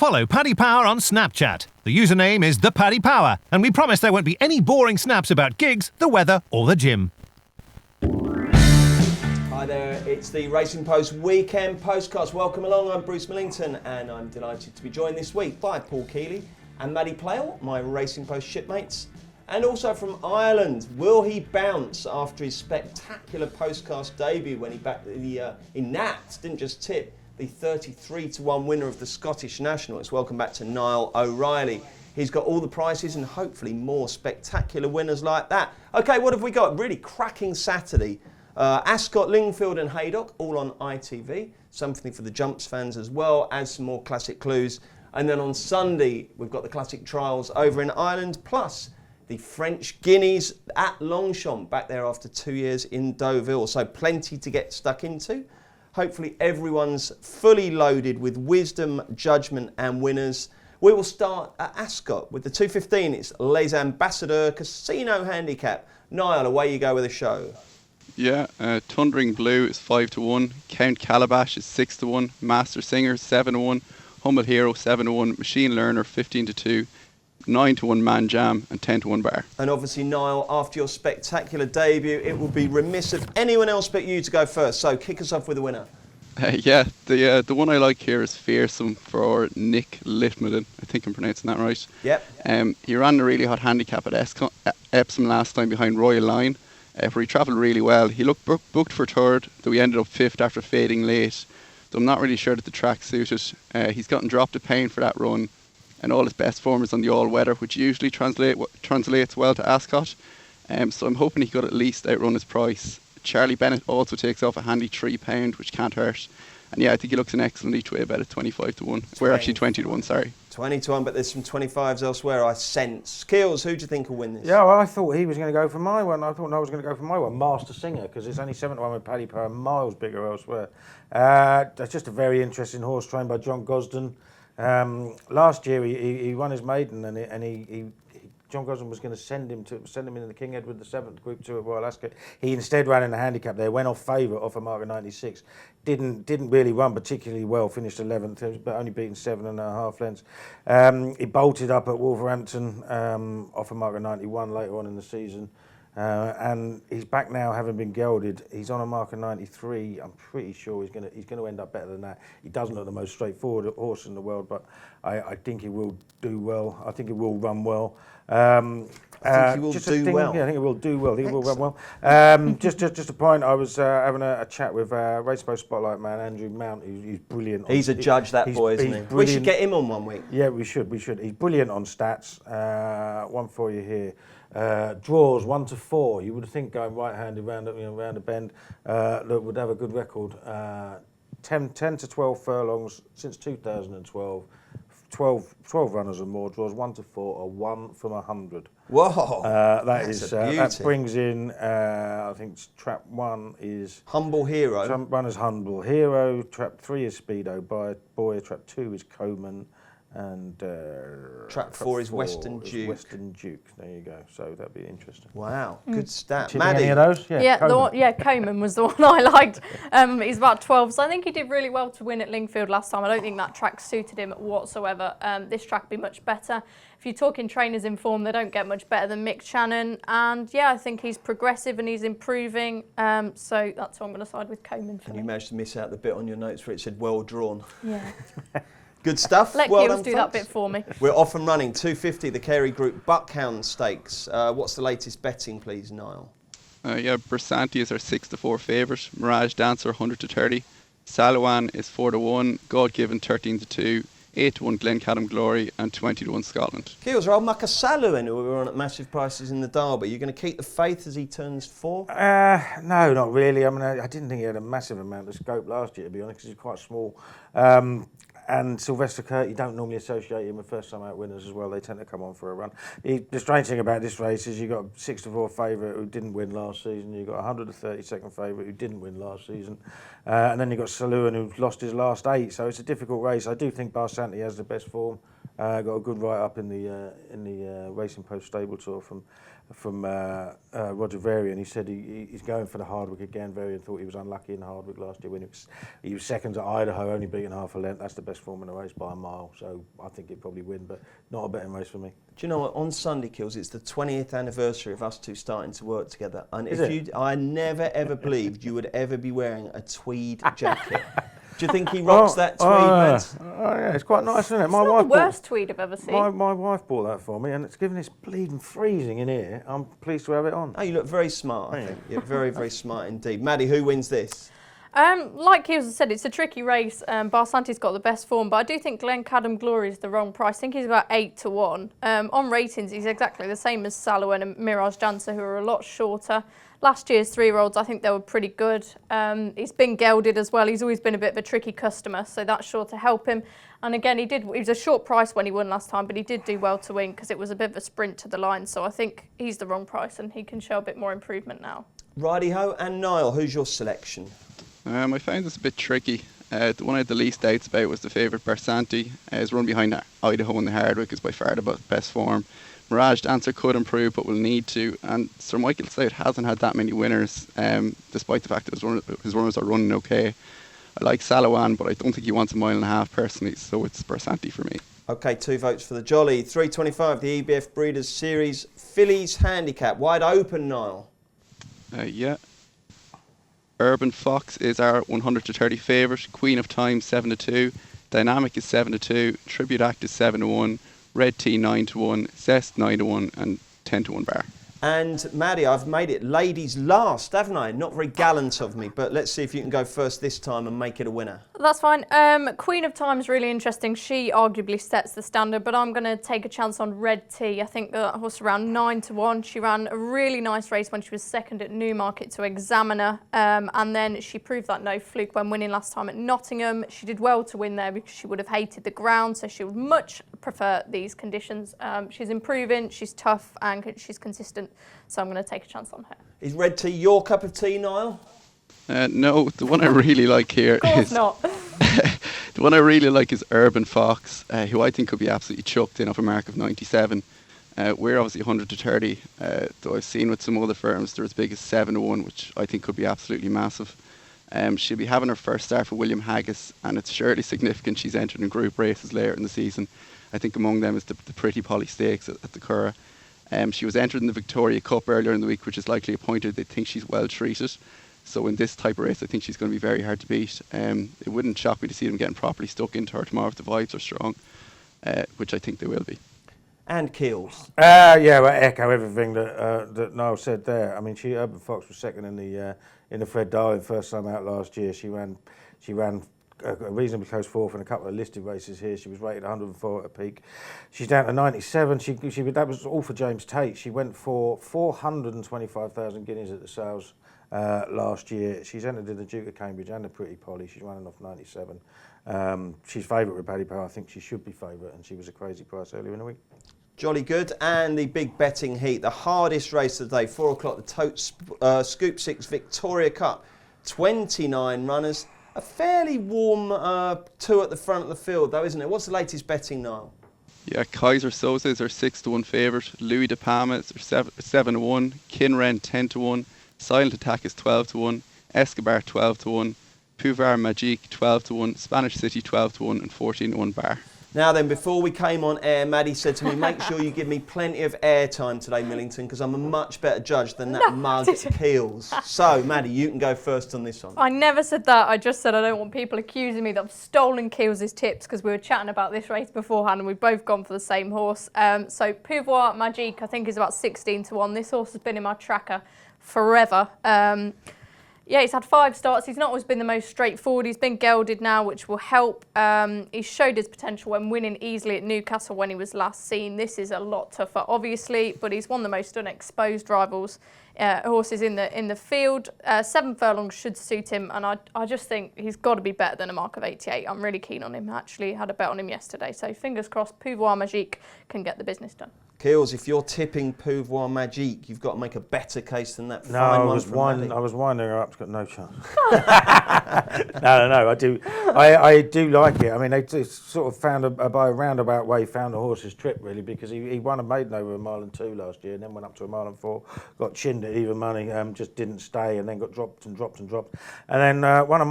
Follow Paddy Power on Snapchat. The username is @ThePaddyPower, and we promise there won't be any boring snaps about gigs, the weather, or the gym. Hi there, it's the Racing Post Weekend Postcast. Welcome along, I'm Bruce Millington, and I'm delighted to be joined this week by Paul Keeley and Maddie Plale, my Racing Post shipmates. And also from Ireland, will he bounce after his spectacular Postcast debut when he backed in Nats, didn't just tip, the 33-1 winner of the Scottish Nationals. Welcome back to Niall O'Reilly. He's got all the prizes and hopefully more spectacular winners like that. Okay, what have we got? Really cracking Saturday. Ascot, Lingfield and Haydock, all on ITV. Something for the Jumps fans as well, as some more classic clues. And then on Sunday, we've got the classic trials over in Ireland, plus the French Guineas at Longchamp, back there after 2 years in Deauville. So plenty to get stuck into. Hopefully everyone's fully loaded with wisdom, judgment and winners. We will start at Ascot with the 2:15. It's Les Ambassadeurs Casino Handicap. Niall, away you go with the show. Yeah, Thundering Blue is 5-1. Count Calabash is 6-1. Master Singer 7-1. Humble Hero 7-1. Machine Learner 15-2. 9-1 Man Jam and 10-1 Bar. And obviously, Niall, after your spectacular debut, it would be remiss of anyone else but you to go first. So kick us off with a winner. The one I like here is Fearsome for Nick Litmaden. I think I'm pronouncing that right. Yep. He ran a really hot handicap at Epsom last time behind Royal Line, where he travelled really well. He looked booked for third, though he ended up fifth after fading late. So I'm not really sure that the track suited. He's gotten dropped a pound for that run, and all his best form is on the all-weather, which usually translates well to Ascot. So I'm hoping he could at least outrun his price. Charlie Bennett also takes off a handy £3, which can't hurt. And yeah, I think he looks an excellent each way bet at 25-1. We're actually 20-1, sorry. 20-1, but there's some 25s elsewhere, I sense. Keels, who do you think will win this? Yeah, well, I thought he was going to go for my one. I thought I was going to go for my one, Master Singer, because it's only 7-1 with Paddy Power, miles bigger elsewhere. That's just a very interesting horse trained by John Gosden. Last year he won his maiden, and John Gosden was going to send him in the King Edward VII Group 2 at Royal Ascot. He instead ran in a handicap there, went off favourite off a mark of 96. Didn't really run particularly well, finished 11th, but only beaten 7.5 lengths. He bolted up at Wolverhampton off a mark of 91 later on in the season. And he's back now, having been gelded. He's on a mark of 93. I'm pretty sure he's going to end up better than that. He doesn't look the most straightforward horse in the world, but I think he will do well. I think he will run well. I think he will do well. Yeah, I think he will do well. He will run well. Just a point. I was having a chat with Race Post Spotlight man Andrew Mount. He's brilliant. He's a judge, that boy, isn't he? We should get him on one week. Yeah, we should. He's brilliant on stats. One for you here. Draws 1 to 4. You would think going right-handed round a bend that would have a good record. 10 to 12 furlongs since 2012. 12 runners and more. Draws 1 to 4 or 1 from 100. Whoa! That brings in. I think trap 1 is Humble Hero. Trap 1 is Humble Hero. Trap 3 is Speedo Boy. Trap 2 is Coman. And trap 4 is Western Duke. Western Duke. There you go. So that'd be interesting. Wow, good stat. Maddie, any of those? Coman was the one I liked. He's about 12, so I think he did really well to win at Lingfield last time. I don't think that track suited him whatsoever. This track would be much better. If you're talking trainers in form, they don't get much better than Mick Shannon. And yeah, I think he's progressive and he's improving. So that's why I'm going to side with Coman for And me. you managed to miss out the bit on your notes where it said well drawn. Yeah. Good stuff. Let Keels do that bit for me. We're off and running. 250, the Carey Group Buckhound Stakes. What's the latest betting, please, Niall? Bersanti is our 6-4 favourite. Mirage Dancer 100-30. Salawan is 4-1. God Given 13-2. 8-1 Glencadam Glory and 20-1 Scotland. Keels, are old Makasalu in who we were on at massive prices in the Derby? You're going to keep the faith as he turns 4? No, not really. I mean, I didn't think he had a massive amount of scope last year, to be honest, because he's quite small. And Sylvester Kurt, you don't normally associate him with first-time out winners as well. They tend to come on for a run. The strange thing about this race is you've got a 6-4 favourite who didn't win last season. You've got a 132nd favourite who didn't win last season. And then you've got Saluan who lost his last 8. So it's a difficult race. I do think Barsanti has the best form. Got a good write-up in the Racing Post Stable Tour from Roger Varian. He said he's going for the Hardwick again. Varian thought he was unlucky in Hardwick last year when he was second at Idaho, only beating half a length. That's the best form in the race by a mile, so I think he'd probably win, but not a betting race for me. Do you know what? On Sunday, Kills, it's the 20th anniversary of us two starting to work together. And I never ever believed you would ever be wearing a tweed jacket. Do you think he rocks that tweed, Mads? Yeah, it's quite nice, isn't it? It's not the worst tweed I've ever seen. My wife bought that for me, and it's given this bleeding freezing in here. I'm pleased to have it on. Oh, you look very smart, I think. You're very, very smart indeed. Maddie, who wins this? Like Keels said, it's a tricky race. Barsanti's got the best form, but I do think Glencadam Glory is the wrong price. I think he's about 8-1. On ratings, he's exactly the same as Saloen and Mirage Dancer, who are a lot shorter. Last year's 3-year-olds, I think they were pretty good. He's been gelded as well. He's always been a bit of a tricky customer, so that's sure to help him. And again, he was a short price when he won last time, but he did do well to win because it was a bit of a sprint to the line. So I think he's the wrong price, and he can show a bit more improvement now. Righty-ho, and Niall, who's your selection? I found this a bit tricky. The one I had the least doubts about was the favourite Barsanti. His run behind Idaho and the Hardwick is by far the best form. Mirage Dancer could improve, but will need to. And Sir Michael Stout hasn't had that many winners, despite the fact that his runners are running okay. I like Saloan, but I don't think he wants a mile and a half personally, so it's Barsanti for me. OK, 2 votes for the Jolly. 325, the EBF Breeders' Series Fillies Handicap. Wide open, Niall. Yeah. Urban Fox is our 100 to 30 favourite. Queen of Time 7-2. Dynamic is 7-2. Tribute Act is 7-1. Red Tea 9-1. Zest 9-1 and 10-1 bar. And Maddie, I've made it ladies last, haven't I? Not very gallant of me, but let's see if you can go first this time and make it a winner. That's fine. Queen of Time's really interesting. She arguably sets the standard, but I'm going to take a chance on Red Tea. I think that horse around 9-1. She ran a really nice race when she was second at Newmarket to Examiner, and then she proved that no fluke when winning last time at Nottingham. She did well to win there because she would have hated the ground, so she would much prefer these conditions. She's improving, she's tough, and she's consistent. So I'm going to take a chance on her. Is Red Tea your cup of tea, Niall? No, the one I really like here of course not. The one I really like is Urban Fox, who I think could be absolutely chucked in off a mark of 97. We're obviously 100 to 30, though I've seen with some other firms they're as big as 7-1, which I think could be absolutely massive. She'll be having her first start for William Haggis, and it's surely significant she's entered in group races later in the season. I think among them is the Pretty Polly Stakes at the Curragh. She was entered in the Victoria Cup earlier in the week, which is likely a pointer. They think she's well treated. So in this type of race, I think she's going to be very hard to beat. It wouldn't shock me to see them getting properly stuck into her tomorrow if the vibes are strong, which I think they will be. And Keels. Yeah, well, echo everything that Niall said there. I mean, Urban Fox was second in the Fred Darling first time out last year. She ran a reasonably close fourth in a couple of listed races here. She was rated 104 at a peak. She's down to 97. That was all for James Tate. She went for 425,000 guineas at the sales last year. She's entered in the Duke of Cambridge and the Pretty Polly. She's running off 97. She's favourite with Paddy Power. I think she should be favourite, and she was a crazy price earlier in the week. Jolly good. And the big betting heat, the hardest race of the day, 4 o'clock, the Tote Scoop 6 Victoria Cup. 29 runners. A fairly warm 2 at the front of the field, though, isn't it? What's the latest betting, Niall? Yeah, Kaiser Sosa is our 6-1 favourite. Louis de Palma is our 7-1. Kinren 10-1. Silent Attack is 12-1. Escobar 12-1. Puvar Magique 12-1. Spanish City 12-1 and 14-1 bar. Now then, before we came on air, Maddie said to me, make sure you give me plenty of airtime today, Millington, because I'm a much better judge than that mug Keels. So, Maddie, you can go first on this one. I never said that. I just said I don't want people accusing me that I've stolen Keels' tips, because we were chatting about this race beforehand and we've both gone for the same horse. So, Pouvoir Magique, I think, is about 16-1. This horse has been in my tracker forever. Yeah, he's had 5 starts. He's not always been the most straightforward. He's been gelded now, which will help. He showed his potential when winning easily at Newcastle when he was last seen. This is a lot tougher, obviously, but he's one of the most unexposed rivals horses in the field. 7 furlongs should suit him, and I just think he's got to be better than a mark of 88. I'm really keen on him. Actually, had a bet on him yesterday, so fingers crossed Pouvoir Magique can get the business done. Keels, if you're tipping Pouvoir Magique, you've got to make a better case than that. No, I was winding her up. It's got no chance. No. I do like it. I mean, they sort of found by a roundabout way found the horse's trip really, because he won a maiden over a mile and 2 last year, and then went up to a mile and 4, got chinned at even money, just didn't stay, and then got dropped, and then won a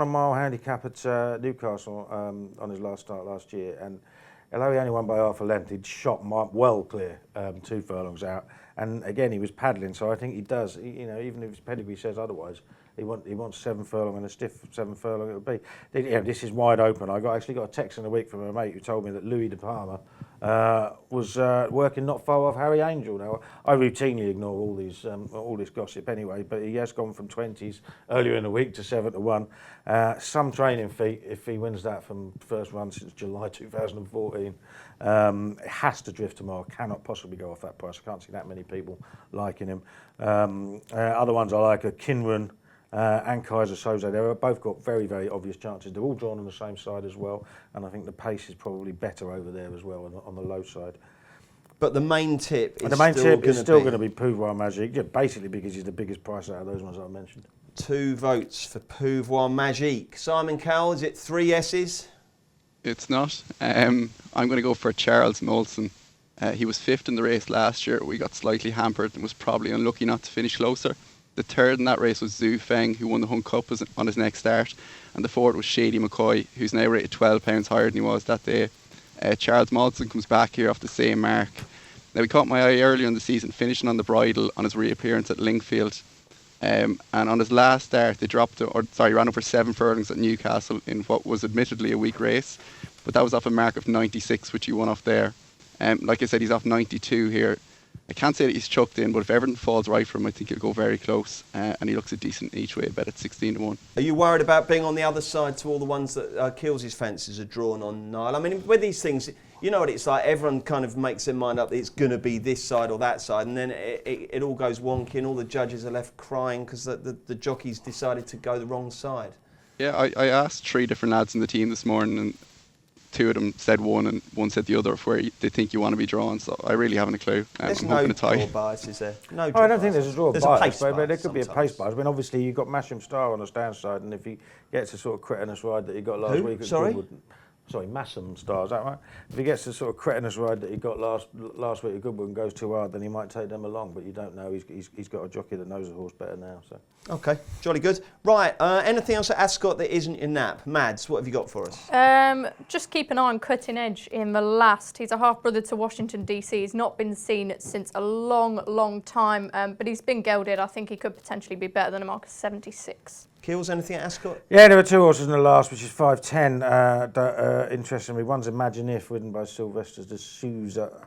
mile handicap at Newcastle on his last start last year, and although he only won by half a length, he'd shot well clear 2 furlongs out. And again, he was paddling, so I think he does. Even if his pedigree says otherwise, he wants 7 furlong, and a stiff 7 furlong it would be. This is wide open. I actually got a text in the week from a mate who told me that Louis de Palma was working not far off Harry Angel. Now, I routinely ignore all this gossip anyway, but he has gone from 20s earlier in the week to 7 to 1. Some training feat if he wins that from first run since July 2014. It has to drift tomorrow. Cannot possibly go off that price. I can't see that many people liking him. Other ones I like are Kinrun and Kaiser Soze. They've both got very, very obvious chances. They're all drawn on the same side as well, and I think the pace is probably better over there as well on the low side. But the main tip is still going to be Pouvoir Magique, basically because he's the biggest price out of those ones I mentioned. 2 votes for Pouvoir Magique. Simon Cowell, is it 3 S's? It's not. I'm going to go for Charles Molson. He was 5th in the race last year. We got slightly hampered and was probably unlucky not to finish closer. The 3rd in that race was Zhu Feng, who won the Hunt Cup on his next start. And the 4th was Shady McCoy, who's now rated 12 pounds higher than he was that day. Charles Molson comes back here off the same mark. Now, he caught my eye earlier in the season, finishing on the bridle on his reappearance at Lingfield. And on his last start, ran over 7 furlongs at Newcastle in what was admittedly a weak race. But that was off a mark of 96, which he won off there. Like I said, he's off 92 here. I can't say that he's chucked in, but if everything falls right for him, I think he'll go very close. And he looks a decent each way bet at 16 to 1. Are you worried about being on the other side to all the ones that Keels' fancies are drawn on, Niall? I mean, with these things, you know what it's like. Everyone kind of makes their mind up that it's going to be this side or that side, and then it all goes wonky, and all the judges are left crying because the jockeys decided to go the wrong side. Yeah, I asked 3 different lads in the team this morning, and 2 of them said one and one said the other of where they think you want to be drawn, so I really haven't a clue. There's I'm no draw bias, is there? No. I don't think there's a draw bias, but there could sometimes be a pace bias. I mean, obviously you've got Masham Star on the stand side, and if he gets a sort of cretinous ride that he got last week at Goodwood. Sorry, Massam Star, is that right? If he gets the sort of cretinous ride that he got last week at Goodwood and goes too hard, then he might take them along, but you don't know. He's got a jockey that knows the horse better now. So. Okay, jolly good. Right, anything else at Ascot that isn't your nap? Mads, what have you got for us? Just keep an eye on Cutting Edge in the last. He's a half-brother to Washington, D.C. He's not been seen since a long, long time, but he's been gelded. I think he could potentially be better than a mark of 76. Keels, anything at Ascot? Yeah, there were 2 horses in the last, which is 5'10". Interestingly, one's Imagine If, ridden by Sylvester de Souza.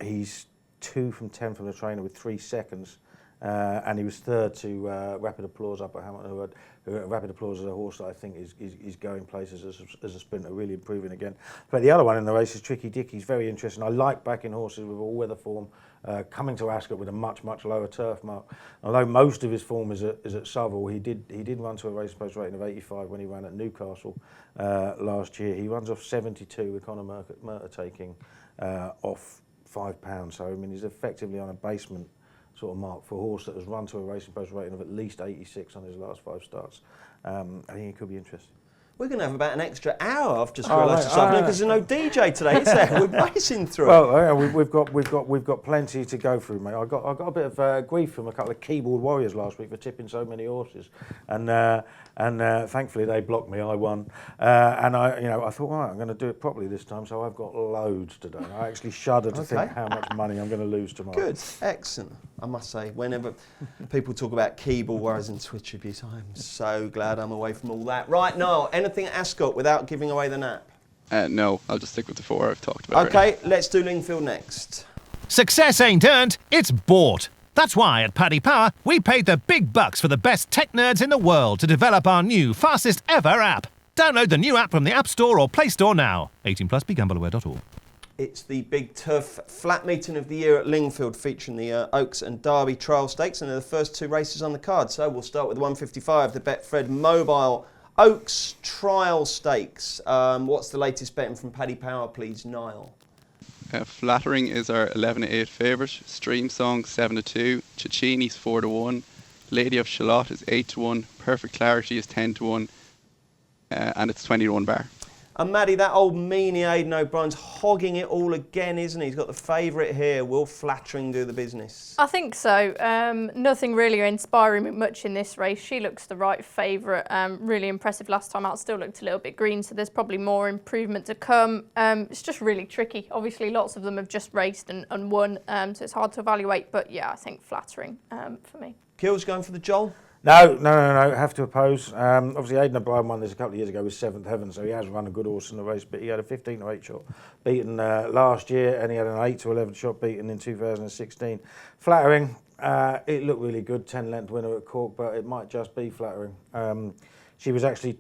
He's 2 from 10 from the trainer with 3 seconds. And he was 3rd to Rapid Applause up at Hamilton. Rapid Applause is a horse that I think is going places as a sprinter, really improving again. But the other one in the race is Tricky Dick. He's very interesting. I like backing horses with all-weather form coming to Ascot with a much lower turf mark. Although most of his form is at Southwell, he did run to a race post rating of 85 when he ran at Newcastle last year. He runs off 72 with Conor Murtagh taking off £5. So I mean, he's effectively on a basement sort of mark for a horse that has run to a racing post rating of at least 86 on his last 5 starts. I think it could be interesting. We're going to have about an extra hour. I've just realised this afternoon because there's no DJ today, is there? We're racing through. Well, we've got plenty to go through, mate. I got a bit of grief from a couple of keyboard warriors last week for tipping so many horses, and thankfully they blocked me. I won, and I thought, right, I'm going to do it properly this time. So I've got loads to do. I actually shudder to think how much money I'm going to lose tomorrow. Good, excellent. I must say, whenever people talk about keyboard warriors and Twitch abuse, I'm so glad I'm away from all that. Right, Niall, anything at Ascot without giving away the nap? No, I'll just stick with the 4 I've talked about. Okay, let's do Lingfield next. Success ain't earned, it's bought. That's why at Paddy Power, we paid the big bucks for the best tech nerds in the world to develop our new, fastest ever app. Download the new app from the App Store or Play Store now. 18+, begambleaware.org. It's the big tough flat meeting of the year at Lingfield, featuring the Oaks and Derby Trial Stakes, and they're the first two races on the card. So we'll start with the 155, the Betfred Mobile Oaks Trial Stakes. What's the latest betting from Paddy Power, please, Niall? Flattering is our 11-8 favourite. Stream Song 7-2. Cecchini's 4-1. Lady of Shalott is 8-1. Perfect Clarity is 10-1. And it's 20-1 bar. And Maddie, that old meanie Aidan O'Brien's hogging it all again, isn't he? He's got the favourite here. Will Flattering do the business? I think so. Nothing really inspiring me much in this race. She looks the right favourite. Really impressive last time out. Still looked a little bit green, so there's probably more improvement to come. It's just really tricky. Obviously, lots of them have just raced and won, so it's hard to evaluate. But yeah, I think Flattering for me. Kills going for the Joel? No. Have to oppose. Obviously, Aidan O'Brien won this a couple of years ago with Seventh Heaven, so he has run a good horse in the race. But he had a 15-8 shot beaten last year, and he had an 8-11 shot beaten in 2016. Flattering, it looked really good, 10-length winner at Cork, but it might just be Flattering. She was actually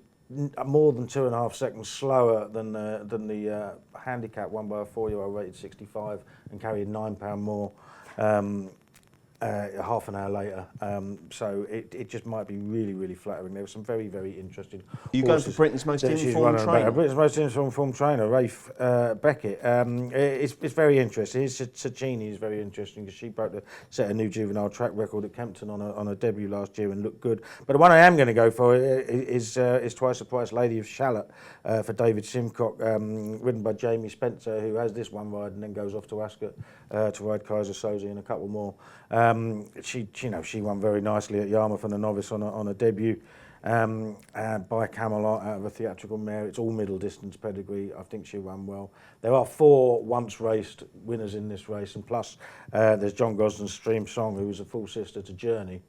more than 2.5 seconds slower than the handicap won by a 4-year-old rated 65 and carried £9 more. Half an hour later, so it just might be really flattering. There were some very interesting. You going for Britain's most informed trainer? Britain's most informed trainer, Rafe Beckett. It's very interesting. Cecchini is very interesting because she broke set a new juvenile track record at Kempton on a debut last year and looked good. But the one I am going to go for is Twice the Price, Lady of Shalott, for David Simcock, ridden by Jamie Spencer, who has this one ride and then goes off to Ascot to ride Kaiser Soze and a couple more. She won very nicely at Yarmouth on a novice on a debut by Camelot out of a theatrical mare. It's all middle distance pedigree. I think she ran well. There are 4 once raced winners in this race, and plus there's John Gosden's Stream Song, who was a full sister to Journey.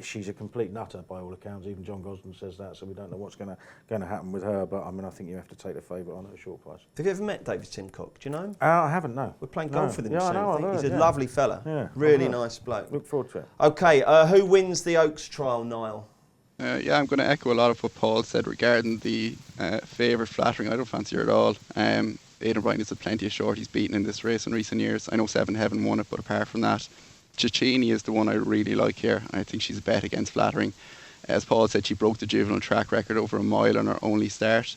She's a complete nutter by all accounts. Even John Gosden says that, so we don't know what's going to happen with her. But I mean, I think you have to take the favourite on at a short price. Have you ever met David Simcock? Do you know him? I haven't, no. We're playing golf with him soon. I know, He's a lovely fella. Yeah, really nice bloke. Look forward to it. Okay, who wins the Oaks trial, Niall? I'm going to echo a lot of what Paul said regarding the favourite Flattering. I don't fancy her at all. Aidan O'Brien has had plenty of shorties beaten in this race in recent years. I know Seven Heaven won it, but apart from that, Cecchini is the one I really like here. I think she's a bet against Flattering. As Paul said, she broke the juvenile track record over a mile on her only start.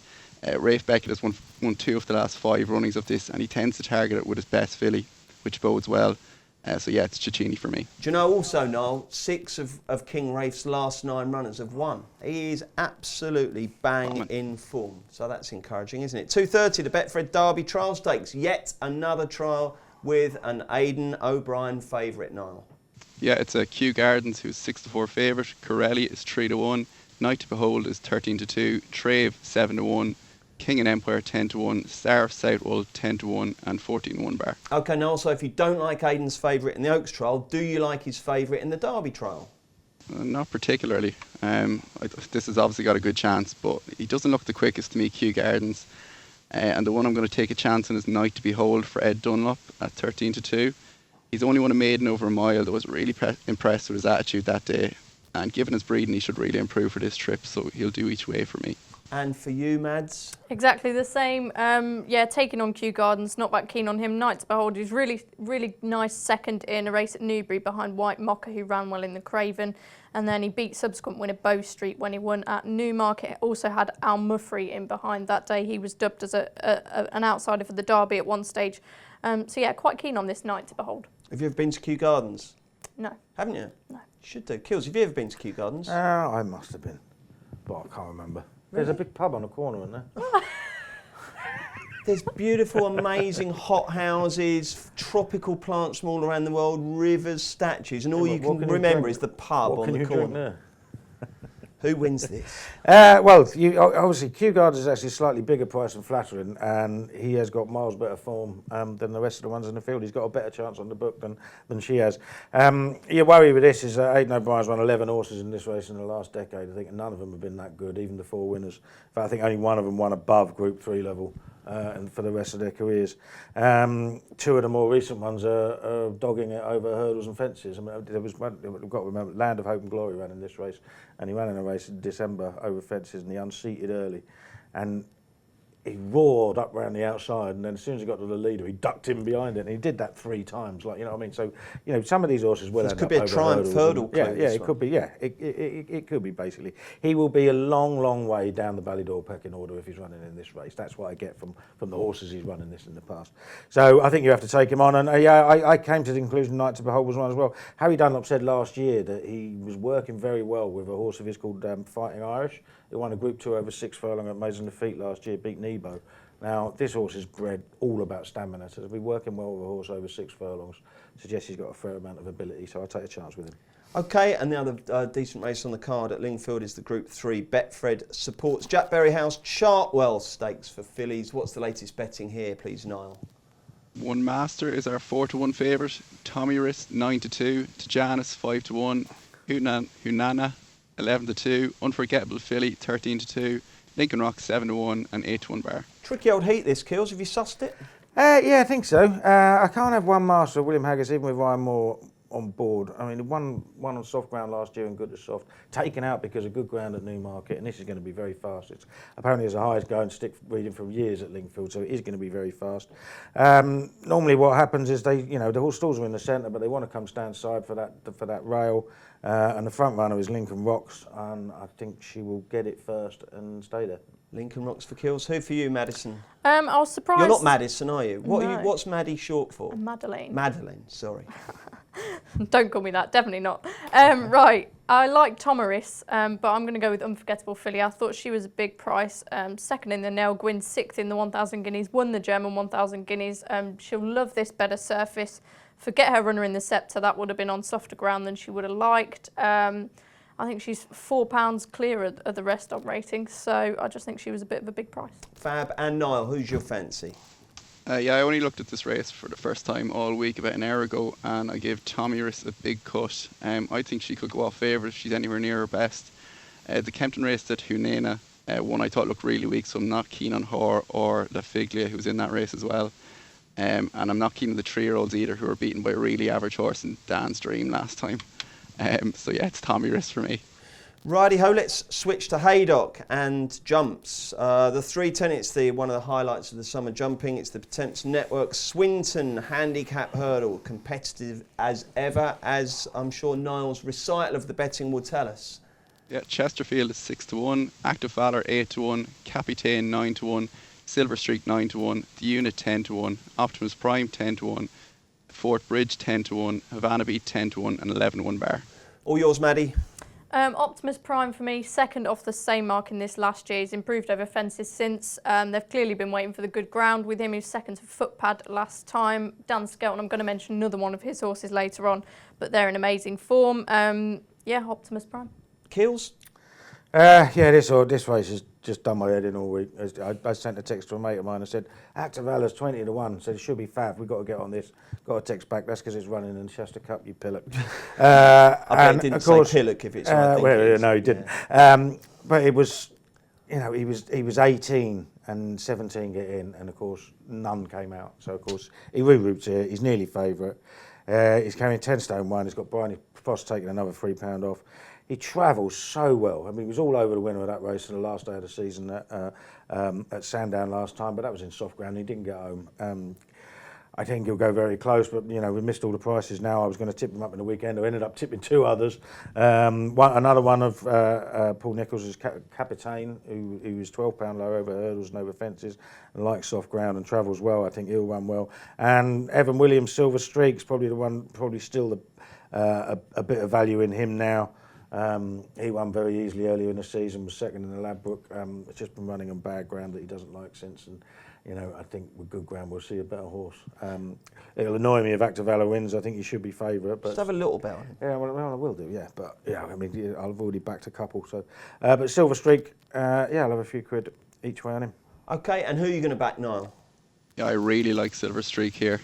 Rafe Beckett has won 2 of the last 5 runnings of this, and he tends to target it with his best filly, which bodes well. It's Cecchini for me. Do you know also, Niall, 6 of King Rafe's last 9 runners have won. He is absolutely bang in form, so that's encouraging, isn't it? 2:30, the Betfred Derby Trial Stakes. Yet another trial with an Aidan O'Brien favourite, Niall. Yeah, it's a Kew Gardens, who's 6-4 favourite. Corelli is 3-1. Night to Behold is 13-2. Trave 7-1. King and Empire 10-1. Star of Southwold 10-1 and 14-1 bar. Okay, Niall, so if you don't like Aidan's favourite in the Oaks trial, do you like his favourite in the Derby trial? Not particularly. This has obviously got a good chance, but he doesn't look the quickest to me, Kew Gardens. And the one I'm going to take a chance on is Night to Behold for Ed Dunlop at 13-2. He's only won a maiden over a mile. I was really impressed with his attitude that day. And given his breeding, he should really improve for this trip, so he'll do each way for me. And for you, Mads? Exactly the same. Taking on Kew Gardens, not that keen on him. Night to Behold, he's really nice second in a race at Newbury behind White Mocha, who ran well in the Craven. And then he beat subsequent winner Bow Street when he won at Newmarket. Also had Al Muffrey in behind that day. He was dubbed as an outsider for the Derby at one stage. Quite keen on this Night to Behold. Have you ever been to Kew Gardens? No. Haven't you? No. You should do. Kills, have you ever been to Kew Gardens? I must have been, but I can't remember. There's a big pub on the corner, isn't there? There's beautiful, amazing hot houses, tropical plants from all around the world, rivers, statues, and all you can remember is the pub on the corner. Who wins this? Obviously, Kew Gardens is actually a slightly bigger price than Flattering, and he has got miles better form than the rest of the ones in the field. He's got a better chance on the book than she has. Your worry with this is Aidan O'Brien's run 11 horses in this race in the last decade. I think none of them have been that good, even the 4 winners. In fact, I think only one of them won above Group 3 level. And for the rest of their careers. 2 of the more recent ones are dogging it over hurdles and fences. I mean, there was one, we've got to remember, Land of Hope and Glory ran in this race, and he ran in a race in December over fences, and he unseated early. And he roared up around the outside, and then as soon as he got to the leader, he ducked in behind it, and he did that 3 times. Like, you know what I mean? So, you know, some of these horses will This end could up be a over Triumph hurdle. Yeah, it could be. Yeah, it could be basically. He will be a long way down the Ballydor pecking order if he's running in this race. That's what I get from the horses he's running this in the past. So I think you have to take him on. And I came to the conclusion Night to Behold was one as well. Harry Dunlop said last year that he was working very well with a horse of his called Fighting Irish. He won a Group 2 over 6 furlong at Maison Lafitte last year, beat Nebo. Now, this horse is bred all about stamina, so to be working well with a horse over 6 furlongs suggests he's got a fair amount of ability, so I'll take a chance with him. Okay, and the other decent race on the card at Lingfield is the Group 3 Betfred Supports Jack Berryhouse Chartwell Stakes for fillies. What's the latest betting here, please, Niall? One Master is our 4-1 favourite. Tommy Riss 9-2. Tijanus 5-1. Hunana 11-2. Unforgettable Filly 13-2. Lincoln Rock 7-1 and 8-1 Bar. Tricky old heat this, Kills. Have you sussed it? Yeah, I think so. I can't have one Master, William Haggis, even with Ryan Moore on board. I mean, one on soft ground last year and good to soft, taken out because of good ground at Newmarket, and this is going to be very fast. It's apparently as a highest going stick breeding from years at Lingfield, so it is going to be very fast. Normally, what happens is the horse stalls are in the centre, but they want to come stand side for that rail, and the front runner is Lincoln Rocks, and I think she will get it first and stay there. Lincoln Rocks for Kills. Who for you, Madison? I was surprised. You're not Madison, are you? No. What's Maddie short for? Madeleine. Madeleine, sorry. Don't call me that, definitely not. Right, I like Tomaris, but I'm going to go with Unforgettable Filly. I thought she was a big price. Second in the Nell Gwyn, 6th in the 1,000 guineas, won the German 1,000 guineas. She'll love this better surface. Forget her runner in the Scepter, that would have been on softer ground than she would have liked. I think she's £4 clearer of the rest on rating, so I just think she was a bit of a big price. Fab and Niall, who's your fancy? I only looked at this race for the first time all week about an hour ago, and I gave Tommy Riss a big cut. I think she could go off favourite if she's anywhere near her best. The Kempton race that Hunena won I thought looked really weak, so I'm not keen on her or La Figlia, who was in that race as well. And I'm not keen on the 3-year-olds either, who were beaten by a really average horse in Dan's Dream last time. So yeah, it's Tommy Riss for me. Righty-ho, let's switch to Haydock and jumps. The 310, it's one of the highlights of the summer jumping. It's the Temps Network Swinton Handicap Hurdle, competitive as ever, as I'm sure Niall's recital of the betting will tell us. Yeah, Chesterfield is 6-1, Active Valor 8-1, Capitaine 9-1, Silver Streak 9-1, The Unit 10-1, Optimus Prime 10-1, Fort Bridge 10-1, Havana Beat 10-1 and 11-1 Bar. All yours, Maddie. Optimus Prime for me, second off the same mark in this last year. He's improved over fences since. They've clearly been waiting for the good ground with him. He was second to Footpad last time. Dan Skelton, I'm going to mention another one of his horses later on, but they're in amazing form. Yeah, Optimus Prime. Kills? This race has just done my head in all week. I sent a text to a mate of mine and said, Active Valor's 20-1, said it should be fab, we've got to get on this. Got a text back, that's because it's running in the Shasta Cup, you pillock. I bet he didn't say pillock if it's what I think no, he didn't. Yeah. But it was, he was 18 and 17 get in, and of course none came out. So of course he reroutes here, he's nearly favourite. He's carrying 10 stone 1, he's got Bryony Frost taking another £3 off. He travels so well. I mean, he was all over the winner of that race on the last day of the season at Sandown last time, but that was in soft ground. He didn't get home. I think he'll go very close, but we missed all the prices now. I was going to tip him up in the weekend. I ended up tipping 2 others. Another one of Paul Nicholls is Capitaine, who is £12 low over hurdles and over fences and likes soft ground and travels well. I think he'll run well. And Evan Williams, Silver Streak's probably the one, probably still a bit of value in him now. He won very easily earlier in the season, was second in the Ladbroke. It's just been running on bad ground that he doesn't like since, and I think with good ground we'll see a better horse. It'll annoy me if Active Valor wins. I think he should be favourite. But just have a little bet on him. Yeah, well, I will do. Yeah, but I mean, I've already backed a couple. So, but Silver Streak, I'll have a few quid each way on him. Okay, and who are you going to back, Niall? Yeah, I really like Silver Streak here.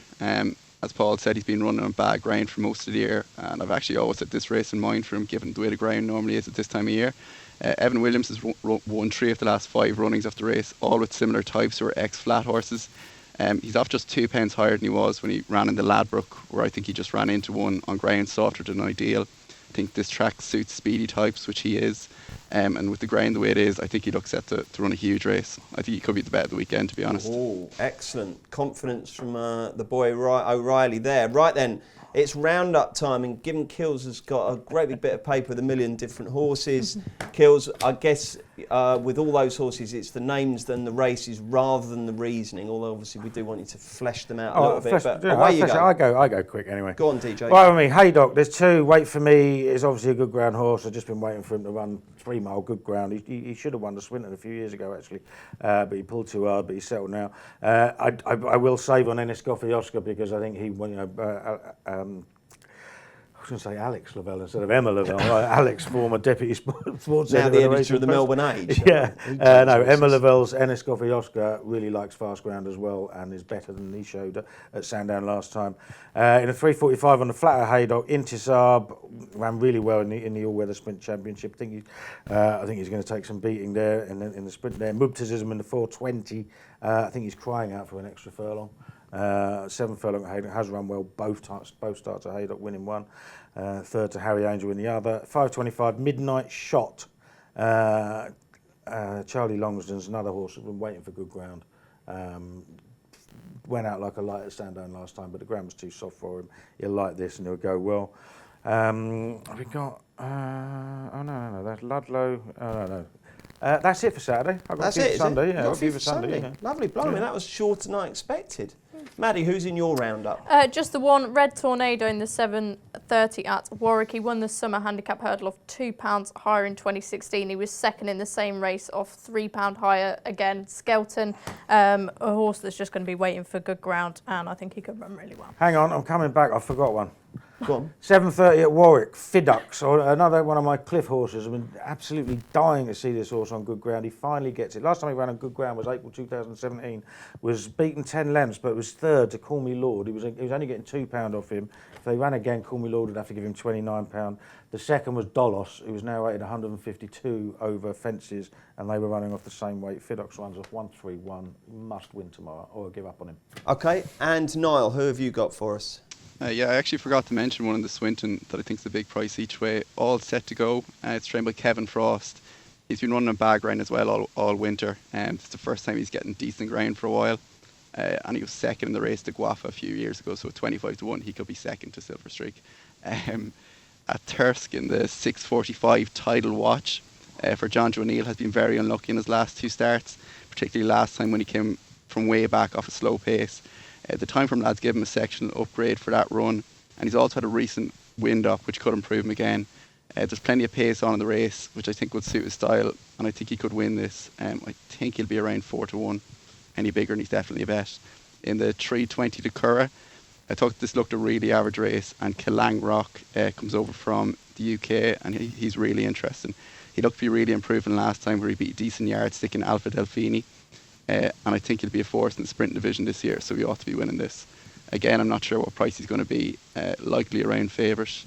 As Paul said, he's been running on bad ground for most of the year, and I've actually always had this race in mind for him, given the way the ground normally is at this time of year. Evan Williams has won 3 of the last 5 runnings of the race, all with similar types who are ex-flat horses. He's off just £2 higher than he was when he ran in the Ladbroke, where I think he just ran into one on ground softer than ideal. I think this track suits speedy types, which he is. And with the ground the way it is, I think he looks set to run a huge race. I think he could be the bet of the weekend, to be honest. Oh, excellent. Confidence from the boy O'Reilly there. Right then, it's roundup time, and given Kills has got a great big bit of paper with a million different horses. Kills, I guess, with all those horses, it's the names than the races rather than the reasoning, although obviously we do want you to flesh them out a little bit. But away you go. I go quick anyway. Go on, DJ. Right with me, Haydock. There's two. Wait for Me is obviously a good ground horse. I've just been waiting for him to run 3 mile good ground. He should have won the Swinton a few years ago, actually, but he pulled too hard, but he's settled now. I will save on Enniscoffy Oscar because I think he, I was going to say Alex Lavelle instead of Emma Lavelle. Alex, former deputy sports now editor. the editor of the Melbourne Age. Yeah, no, Emma Lavelle's Enniscoffy Oscar really likes fast ground as well and is better than he showed at Sandown last time. In a 3:45 on the flatter Haydock, Intisab ran really well in the all-weather sprint championship. I think he's going to take some beating there in the sprint there. Mubtazism in the 4:20. I think he's crying out for an extra furlong. 7 furlong at Haydock, has run well both starts at Haydock, winning one. Third to Harry Angel in the other. 5:25 Midnight Shot. Charlie Longsden's another horse that's been waiting for good ground. Went out like a light at Sandown last time, but the ground was too soft for him. He'll like this and he'll go well. Have we got? No, that's Ludlow. No. That's it for Saturday. I've got a few for Sunday. Yeah, I've got a few for Sunday. Yeah. Lovely, blimey, that was shorter than I expected. Maddie, who's in your roundup? Just the one, Red Tornado in the 7:30 at Warwick. He won the summer handicap hurdle of £2 higher in 2016. He was second in the same race of £3 higher again. Skelton, a horse that's just going to be waiting for good ground, and I think he could run really well. Hang on, I'm coming back. I forgot one. Go on. 7:30 at Warwick, Fidux, or another one of my cliff horses. I've been absolutely dying to see this horse on good ground. He finally gets it. Last time he ran on good ground was April 2017. Was beaten 10 lengths, but was third to Call Me Lord. He was only getting £2 off him. If they ran again, Call Me Lord would have to give him £29. The second was Dolos, who was now rated 152 over fences, and they were running off the same weight. Fidux runs off 131. Must win tomorrow, or give up on him. Okay, and Niall, who have you got for us? I actually forgot to mention one in the Swinton that I think is a big price each way. All set to go. It's trained by Kevin Frost. He's been running a bag ground as well all winter. It's the first time he's getting decent ground for a while. And he was second in the race to Guafa a few years ago, so at 25-1 he could be second to Silver Streak. At Thirsk in the 6:45 Tidal Watch for John Joe O'Neill has been very unlucky in his last 2 starts, particularly last time when he came from way back off a slow pace. The time from lads gave him a sectional upgrade for that run, and he's also had a recent wind up which could improve him again. There's plenty of pace on in the race which I think would suit his style, and I think he could win this. I think he'll be around 4-1. Any bigger and he's definitely a bet. In the 3:20 to Curra, I thought this looked a really average race, and Killang Rock comes over from the UK, and he's really interesting. He looked to be really improving last time where he beat decent yardstick in Alpha Delfini. And I think he'll be a force in the sprint division this year, so he ought to be winning this. Again, I'm not sure what price he's going to be, likely around favourite.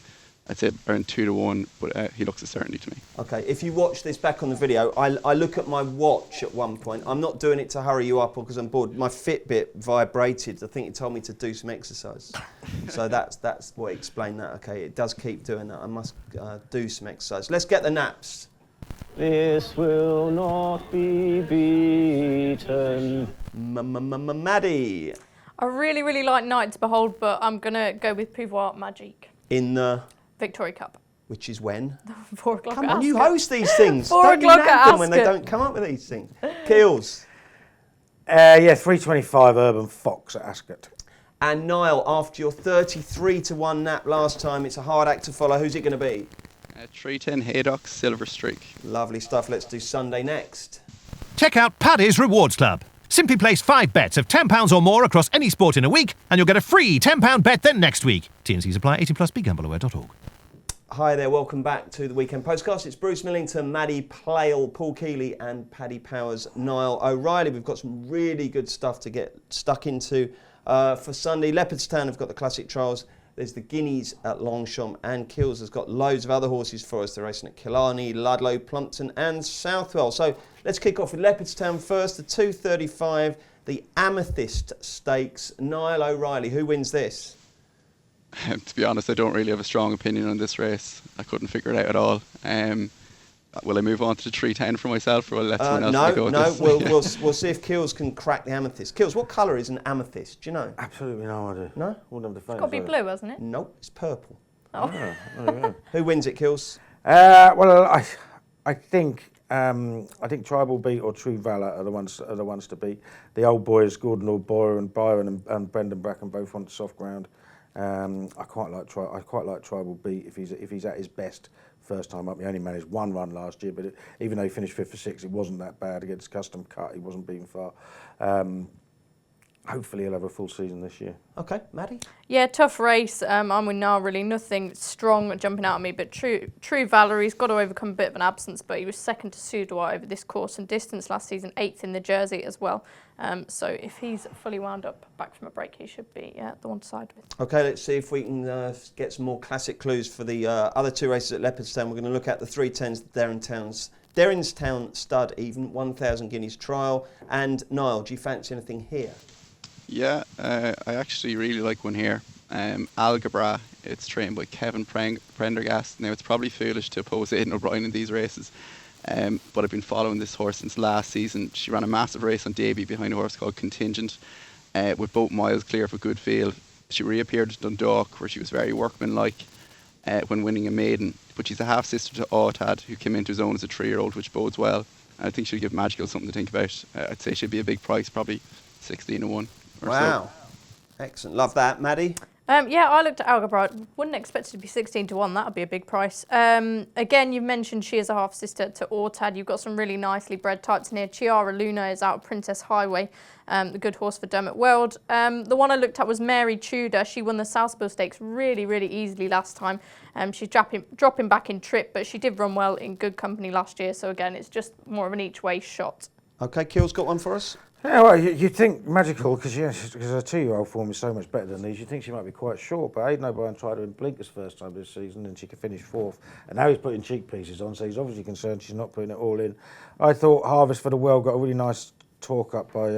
I'd say around 2-1, but he looks a certainty to me. Okay, if you watch this back on the video, I look at my watch at one point. I'm not doing it to hurry you up or because I'm bored. My Fitbit vibrated. I think it told me to do some exercise. So that's what explained that. Okay, it does keep doing that. I must do some exercise. Let's get the naps. This will not be beaten. Maddie. I really, really like Night to Behold, but I'm going to go with Pouvoir Magique. In the Victoria Cup. Which is when? 4 o'clock Come at on, Ascot. you host these things. 4 Don't you o'clock nag at them when they Ascot. don't come up with these things. Keels. 3:25 Urban Fox at Ascot. And Niall, after your 33-1 nap last time, it's a hard act to follow. Who's it going to be? 3:10 Haydock, Silver Streak. Lovely stuff. Let's do Sunday next. Check out Paddy's Rewards Club. Simply place 5 bets of £10 or more across any sport in a week, and you'll get a free £10 bet then next week. T&Cs apply. 18+. BeGambleAware.org. Hi there, welcome back to the Weekend Postcast. It's Bruce Millington, Maddie Plale, Paul Keeley and Paddy Powers, Niall O'Reilly. We've got some really good stuff to get stuck into for Sunday. Leopardstown have got the Classic Trials. There's the Guineas at Longchamp, and Kills has got loads of other horses for us. They're racing at Killarney, Ludlow, Plumpton and Southwell. So let's kick off with Leopardstown first, the 2:35, the Amethyst Stakes. Niall O'Reilly, who wins this? To be honest, I don't really have a strong opinion on this race. I couldn't figure it out at all. Will I move on to the 310 for myself, or will I let someone else have a go at this? We'll see if Kills can crack the amethyst. Kills, what colour is an amethyst? Do you know? Absolutely no idea. No? Wouldn't have the It's got to be blue, hasn't it? Nope, it's purple. Oh. There you go. Who wins it, Kills? Well, I think Tribal Beat or True Valour are the ones to beat. The old boys, Gordon O'Boyer and Byron and Brendan Bracken, both want soft ground. I quite like Tribal Beat if he's at his best first time up. He only managed one run last year, but even though he finished 5th for 6, it wasn't that bad against Custom Cut. He wasn't beaten far. Hopefully he'll have a full season this year. Okay, Maddie? Yeah, tough race. I'm with Niall, really. Nothing strong jumping out at me, but True Valerie's got to overcome a bit of an absence, but he was second to Sudois over this course and distance last season, 8th in the Jersey as well. So if he's fully wound up, back from a break, he should be the one to side with. Okay, let's see if we can get some more classic clues for the other 2 races at Leopardstown. We're going to look at the 310s, Derrinstown Stud even, 1,000 guineas trial. And Niall, do you fancy anything here? Yeah, I actually really like one here. Algebra, it's trained by Kevin Prendergast. Now, it's probably foolish to oppose Aidan O'Brien in these races, but I've been following this horse since last season. She ran a massive race on debut behind a horse called Contingent, with both miles clear for good field. She reappeared at Dundalk, where she was very workmanlike when winning a maiden, but she's a half-sister to Autad, who came into his own as a 3-year-old, which bodes well. I think she'll give Magical something to think about. I'd say she'd be a big price, probably 16-1. Wow. So. Excellent. Love that. Maddie? Yeah, I looked at Algebra. Wouldn't expect it to be 16-1. That would be a big price. Again, you mentioned she is a half-sister to Autad. You've got some really nicely bred types in here. Chiara Luna is out of Princess Highway, the good horse for Dermot Weld. The one I looked at was Mary Tudor. She won the Southspill Stakes really, really easily last time. She's dropping back in trip, but she did run well in good company last year. So again, it's just more of an each-way shot. Okay, Kill's got one for us? Yeah, well, you'd think Magical, because her 2-year-old form is so much better than these, you'd think she might be quite short, but Aidan O'Brien tried her in Blinkers first time this season and she could finish 4th. And now he's putting cheek pieces on, so he's obviously concerned she's not putting it all in. I thought Harvest for the World got a really nice talk up by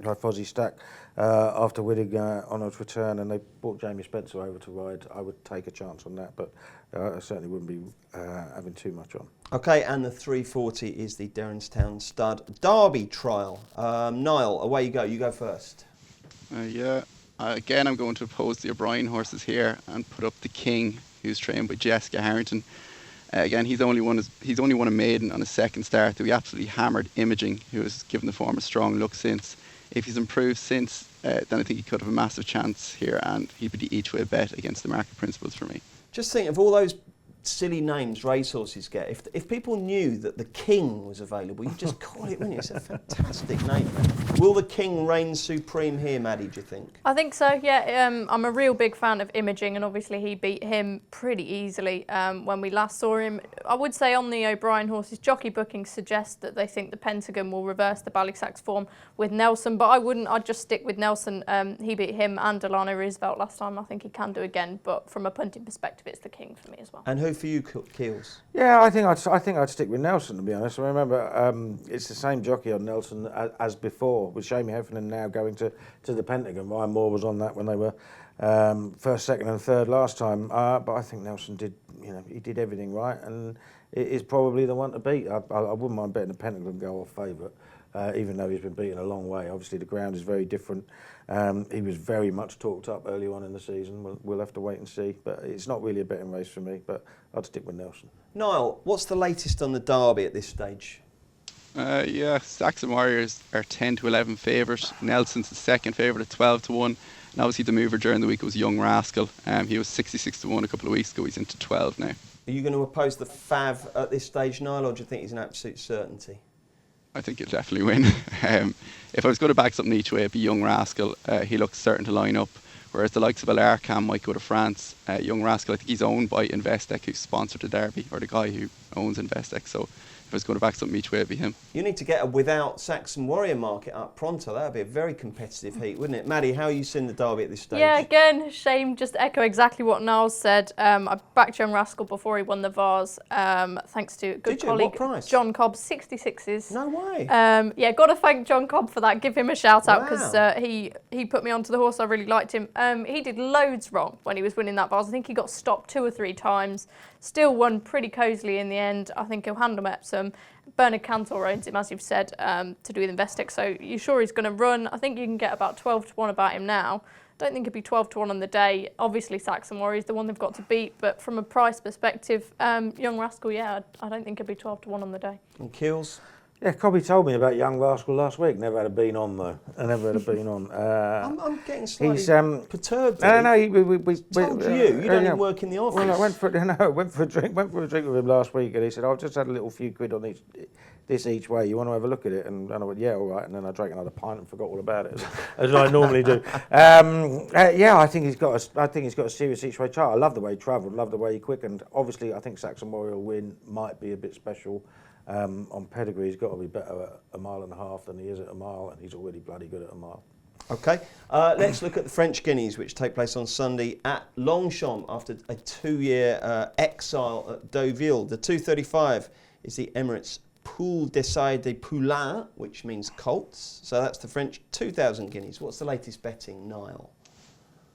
Fozzie Stack after winning on its return, and they brought Jamie Spencer over to ride. I would take a chance on that, but I certainly wouldn't be having too much on. Okay, and the 340 is the Derrinstown Stud Derby trial. Niall, away you go. You go first. Again, I'm going to oppose the O'Brien horses here and put up the King, who's trained by Jessica Harrington. Again, he's only won a maiden on his second start. He absolutely hammered Imaging, who has given the form a strong look since. If he's improved since, then I think he could have a massive chance here, and he'd be the each-way bet against the market principles for me. Just think of all those silly names racehorses get. If people knew that the King was available, you'd just call it, wouldn't you? It's a fantastic name. Will the King reign supreme here, Maddie, do you think? I think so, yeah. I'm a real big fan of Imaging, and obviously he beat him pretty easily when we last saw him. I would say on the O'Brien horses, jockey bookings suggest that they think the Pentagon will reverse the Ballysax form with Nelson, but I wouldn't. I'd just stick with Nelson. He beat him and Delano Roosevelt last time. I think he can do again, but from a punting perspective, it's the King for me as well. And who for you, Keels? Yeah, I think I'd stick with Nelson, to be honest. I remember it's the same jockey on Nelson as before, with Shamie Heffernan now going to the Pentagon. Ryan Moore was on that when they were first, second and third last time. But I think Nelson he did everything right, and it is probably the one to beat. I wouldn't mind betting the Pentagon go off favourite, even though he's been beaten a long way. Obviously the ground is very different. He was very much talked up early on in the season. We'll have to wait and see, but it's not really a betting race for me, but I'd stick with Nelson. Niall, what's the latest on the Derby at this stage? Saxon Warriors are 10-11 favourite. Nelson's the second favourite at 12-1. And obviously the mover during the week was Young Rascal. He was 66-1 a couple of weeks ago. He's into 12 now. Are you going to oppose the Fav at this stage, Niall, or do you think he's an absolute certainty? I think he'll definitely win. If I was going to back something each way, it'd be Young Rascal. He looks certain to line up. Whereas the likes of Alarcam might go to France. Young Rascal, I think he's owned by Investec, who's sponsored the Derby, or the guy who owns Investec. So if I was going to back something each way, it'd be him. You need to get a without Saxon Warrior market up pronto. That would be a very competitive heat, wouldn't it? Maddie, how are you seeing the Derby at this stage? Yeah, again, shame, just echo exactly what Niall said. I backed Young Rascal before he won the Vars, thanks to good colleague what price? John Cobb, 66s. No way. Yeah, got to thank John Cobb for that. Give him a shout out because he he put me onto the horse. I really liked him. He did loads wrong when he was winning that Vase. I think he got stopped 2 or 3 times. Still won pretty cosily in the end. I think he'll handle Epsom. Bernard Cantor owns him, as you've said, to do with Investec. So you're sure he's going to run. I think you can get about 12 to 1 about him now. Don't think it'd be 12 to 1 on the day. Obviously, Saxon Warrior is the one they've got to beat. But from a price perspective, Young Rascal, I don't think it'd be 12 to 1 on the day. And Keels? Yeah, Cobby told me about Young Rascal last week. Never had a bean on though. I never had a bean on. I'm getting slightly perturbed. No, we told you don't even work in the office. Well, I went for a drink with him last week, and he said, "I've just had a little few quid on each way. You want to have a look at it?" And I went, "Yeah, all right." And then I drank another pint and forgot all about it, as I normally do. I think he's got a serious each way chart. I love the way he travelled, love the way he quickened. Obviously, I think Saxon Warrior win might be a bit special. On pedigree, he's got to be better at a mile and a half than he is at a mile, and he's already bloody good at a mile. Okay, let's look at the French Guineas, which take place on Sunday at Longchamp after a 2-year exile at Deauville. The 235 is the Emirates Poule d'Essai des Poulains, which means colts. So that's the French 2,000 guineas. What's the latest betting, Niall?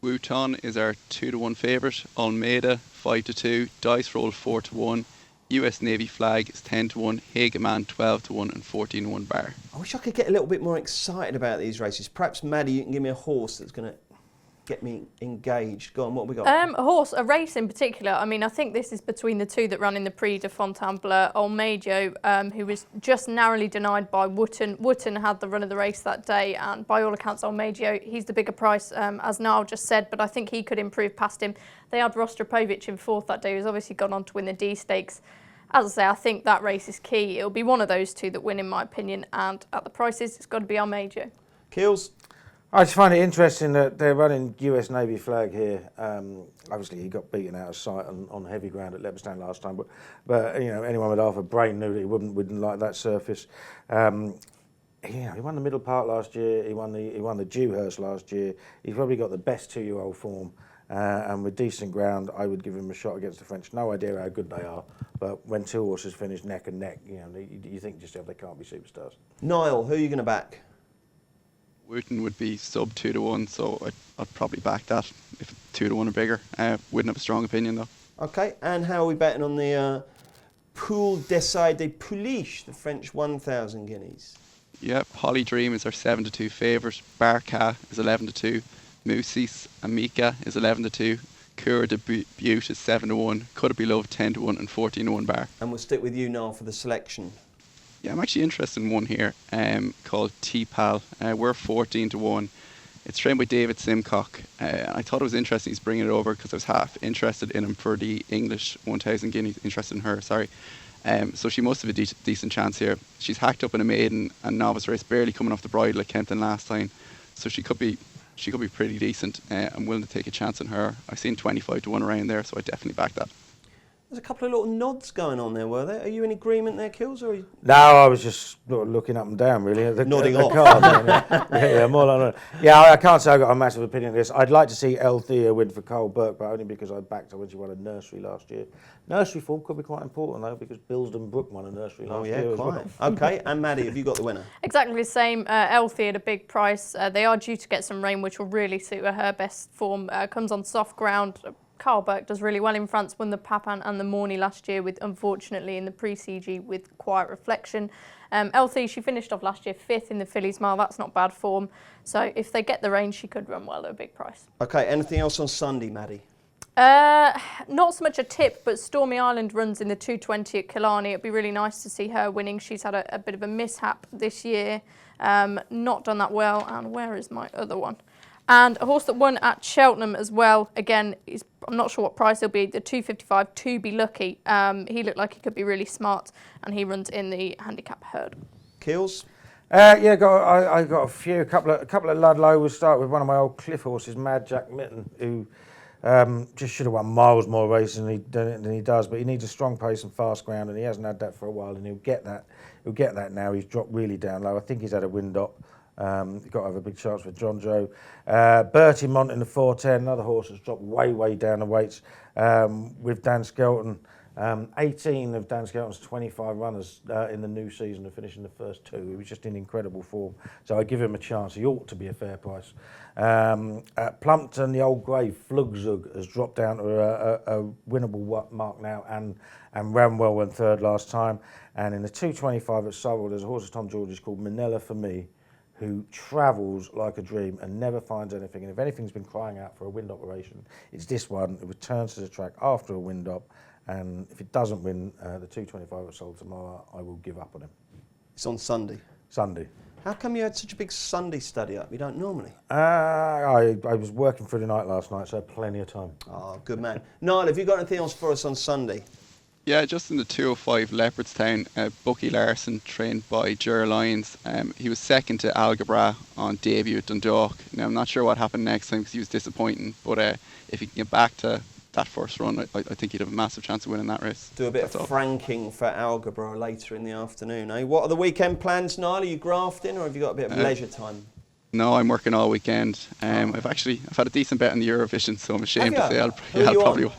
Wouton is our 2 to 1 favourite. Almeida 5 to 2. Dice Roll 4 to 1. US Navy Flag is 10 to 1, Hageman 12 to 1 and 14 to 1 bar. I wish I could get a little bit more excited about these races. Perhaps, Maddie, you can give me a horse that's going to get me engaged. Go on, what have we got? A horse, a race in particular. I mean, I think this is between the 2 that ran in the Prix de Fontainebleau. Olmedo, who was just narrowly denied by Wooten. Wooten had the run of the race that day, and by all accounts, Olmedo, he's the bigger price, as Niall just said, but I think he could improve past him. They had Rostropovich in 4th that day, who's obviously gone on to win the D Stakes. As I say, I think that race is key. It'll be one of those 2 that win, in my opinion, and at the prices, it's got to be Almejo. Keels? I just find it interesting that they're running US Navy Flag here. Obviously, he got beaten out of sight on heavy ground at Leopardstown last time, but anyone with half a brain knew that he wouldn't like that surface. He won the Middle Park last year. He won the Dewhurst last year. He's probably got the best 2-year-old form. And with decent ground, I would give him a shot against the French. No idea how good they are, but when 2 horses finish neck and neck, you think to yourself they can't be superstars. Niall, who are you going to back? Wooten would be sub 2 to 1, so I'd probably back that if 2 to 1 or bigger. Wouldn't have a strong opinion though. Okay, and how are we betting on the Poule d'Essai des Pouliches, the French 1,000 guineas? Yeah, Holly Dream is our 7 to 2 favourite. Barca is 11 to 2. Moussis Amica is 11 to 2. Cura de Butte is 7 to 1. Could It Be Love 10 to 1 and 14 to 1 bar. And we'll stick with you, Niall, for the selection. Yeah, I'm actually interested in one here called T-Pal. We're 14 to 1. It's trained by David Simcock. I thought it was interesting he's bringing it over because I was half interested in him for the English 1,000 guineas. Interested in her, sorry. So she must have a decent chance here. She's hacked up in a maiden and novice race, barely coming off the bridle at Kempton last time. So she could be pretty decent. I'm willing to take a chance on her. I've seen 25 to 1 around there, so I definitely back that. There's a couple of little nods going on there, were there? Are you in agreement there, Kills? Or No, I was just looking up and down, really. Nodding off. Yeah, more like I can't say I've got a massive opinion on this. I'd like to see Althea win for Cole Burke, but only because I backed her when she won a nursery last year. Nursery form could be quite important, though, because Bilsden Brook won a nursery last year as well. Okay, and Maddie, have you got the winner? Exactly the same. Althea at a big price. They are due to get some rain, which will really suit her. Her best form comes on soft ground. Carl Burke does really well in France, won the Papin and the Morny last year, with unfortunately in the pre-CG with Quiet Reflection. Althea, she finished off last year 5th in the Fillies Mile. That's not bad form. So if they get the rain, she could run well at a big price. Okay, anything else on Sunday, Maddie? Not so much a tip, but Stormy Island runs in the 220 at Killarney. It'd be really nice to see her winning. She's had a bit of a mishap this year, not done that well. And where is my other one? And a horse that won at Cheltenham as well. Again, I'm not sure what price he'll be. The 255, To Be Lucky. He looked like he could be really smart, and he runs in the handicap herd. Keels? I got a couple of Ludlow. We'll start with one of my old cliff horses, Mad Jack Mitten, who just should have won miles more races than he does. But he needs a strong pace and fast ground, and he hasn't had that for a while, and he'll get that. He'll get that now. He's dropped really down low. I think he's had a wind up. You've got to have a big chance with John Joe. Bertie Mont in the 410, another horse that's dropped way down the weights with Dan Skelton. 18 of Dan Skelton's 25 runners in the new season have finished in the first 2. He was just in incredible form. So I give him a chance. He ought to be a fair price. At Plumpton, the old grey Flugzug has dropped down to a winnable mark now and ran well, went third last time. And in the 225 at Sorrel, there's a horse of Tom George's called Manila For Me, who travels like a dream and never finds anything. And if anything's been crying out for a wind operation, it's this one. It returns to the track after a wind op. And if it doesn't win the 225 at Sorrel tomorrow, I will give up on him. It's on Sunday. Sunday. How come you had such a big Sunday study up? You don't normally. I was working through the night last night, so I had plenty of time. Oh, good man. Niall, have you got anything else for us on Sunday? Yeah, just in the 205 Leopardstown, Bucky Larson, trained by Ger Lyons. He was second to Algebra on debut at Dundalk. Now, I'm not sure what happened next time because he was disappointing, but if he can get back to that first run, I think he'd have a massive chance of winning that race. Do a bit of franking for Algebra later in the afternoon, eh? What are the weekend plans, Niall? Are you grafting or have you got a bit of leisure time? No, I'm working all weekend. I've had a decent bet on the Eurovision, so I'm ashamed to say I'll probably...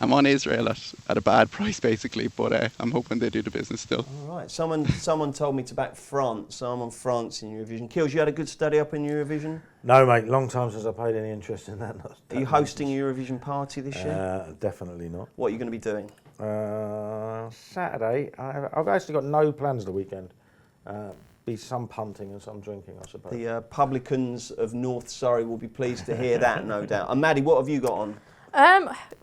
I'm on Israel at a bad price, basically, but I'm hoping they do the business still. All right. Someone told me to back France, so I'm on France in Eurovision. Kills, you had a good study up in Eurovision? No, mate. Long time since I paid any interest in that. Are you hosting a Eurovision party this year? Definitely not. What are you going to be doing? Saturday. I've actually got no plans the weekend. Be some punting and some drinking, I suppose. The publicans of North Surrey will be pleased to hear that, no doubt. And Maddie, what have you got on?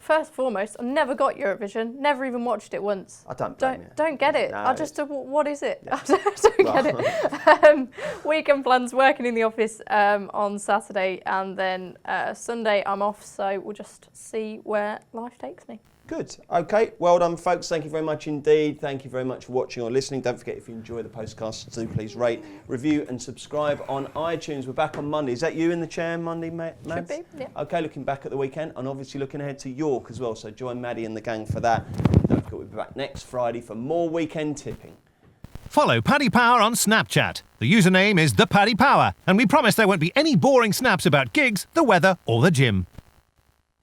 First and foremost, I've never got Eurovision, never even watched it once. I don't blame you. Don't get it. No, I just, what is it? I don't get it. Weekend plans, working in the office on Saturday, and then Sunday I'm off, so we'll just see where life takes me. Good. Okay. Well done, folks. Thank you very much indeed. Thank you very much for watching or listening. Don't forget, if you enjoy the podcast, do please rate, review and subscribe on iTunes. We're back on Monday. Is that you in the chair Monday, Mads? Should be, yeah. Okay, looking back at the weekend and obviously looking ahead to York as well. So join Maddie and the gang for that. Don't forget, we'll be back next Friday for more weekend tipping. Follow Paddy Power on Snapchat. The username is ThePaddyPower, and we promise there won't be any boring snaps about gigs, the weather or the gym.